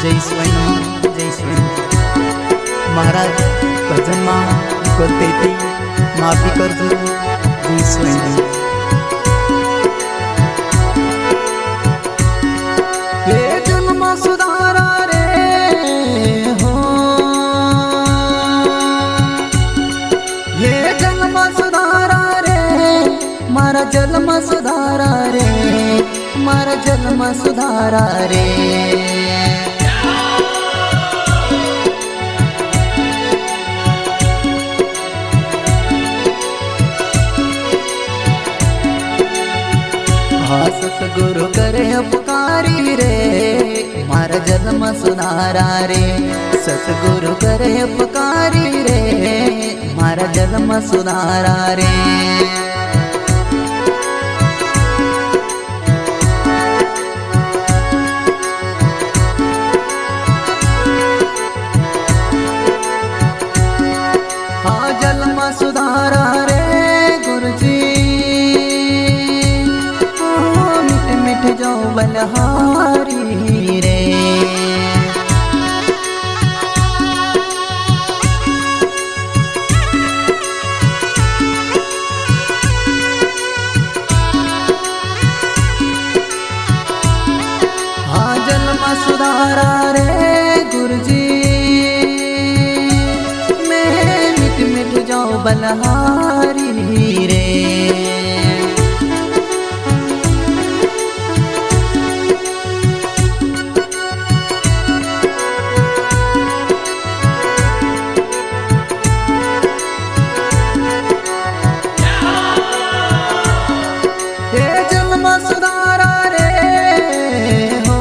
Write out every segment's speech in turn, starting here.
जय स्वामी जय स्वामी महाराज भजन में गलती थी माफी करजो जय स्वामी। ये जन्म सुधारा रे हो, ये जन्म सुधारा रे मारा जन्म सुधारा रे, मारा जन्म सुधारा रे। हाँ सतगुरु करे उपकारी रे मारा जन्म सुधारा रे, सतगुरु करे उपकारी रे मारा जन्म सुधारा रे। हाँ जन्म सुधारा रे गुरुजी, जो बलहारी रे। हाँ जन्म सुधारा रे गुरुजी, मैं मिट मिट जाऊं बलहारी रे। सुधारा रे हो,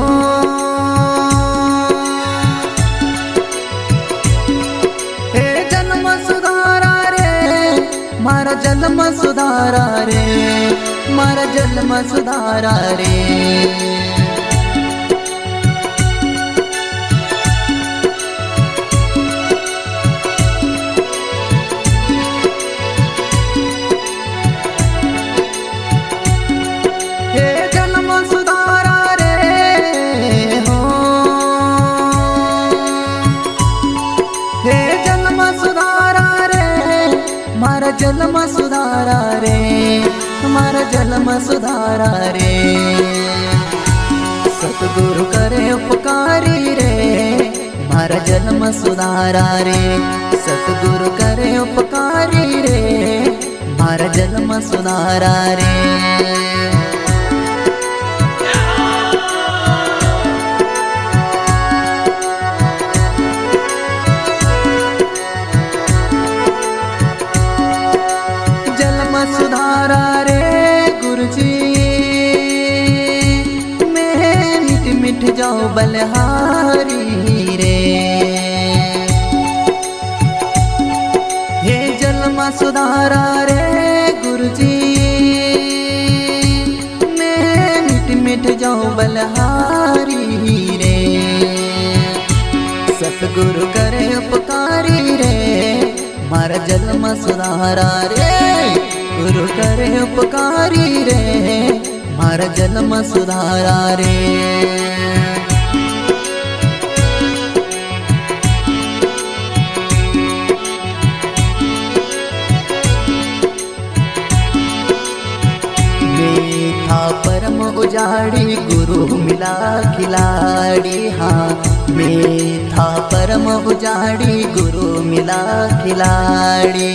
हे जन्म सुधारा रे मारा जन्म सुधारा रे, मारा जन्म सुधारा रे। मारा जन्म सुधारा रे, मारा जन्म सुधारा रे। सतगुरु करे उपकारी रे मारा जन्म सुधारा रे, सतगुरु करे उपकारी रे मारा जन्म सुधारा रे। सुधारा रे गुरुजी, मैं मिट मिट जाऊं बलहारी रे। हे जन्म सुधारा रे गुरुजी, मैं मिट मिट जाऊं बलहारी रे। सतगुरु करे उपकारी रे मारा जन्म सुधारा रे, गुरु करे उपकारी रे मारा जन्म सुधारा रे। मैं था परम उजाड़ी गुरु मिला खिलाड़ी, हाँ मैं था परम उजाड़ी गुरु मिला खिलाड़ी।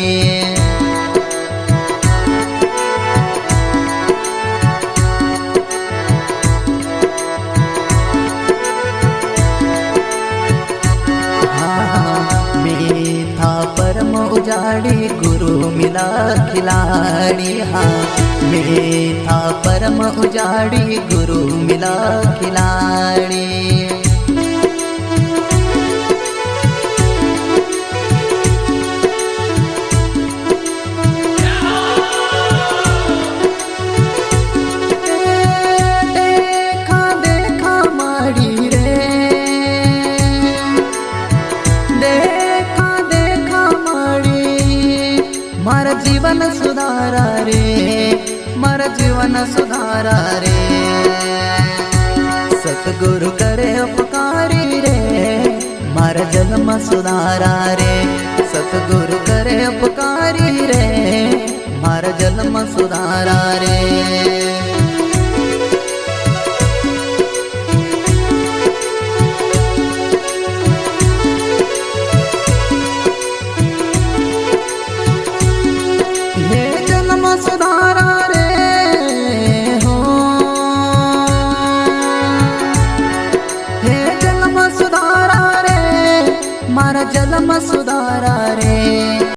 परम उजाड़ी गुरु मिला खिलाड़ी, हाँ मैं था परम उजाड़ी गुरु मिला खिलाड़ी। देखा देखा माड़ी रे, देखा देखा माड़ी मारा जीवन सुधारा रे, मारा जीवन सुधारा रे। सतगुरु करे उपकारी रे मारा जन्म सुधारा रे सतगुरु करे उपकारी रे मारा जन्म सुधारा रे। हे जन्म सुधारा रे हो, हे जन्म सुधारा रे मारा जन्म सुधारा रे।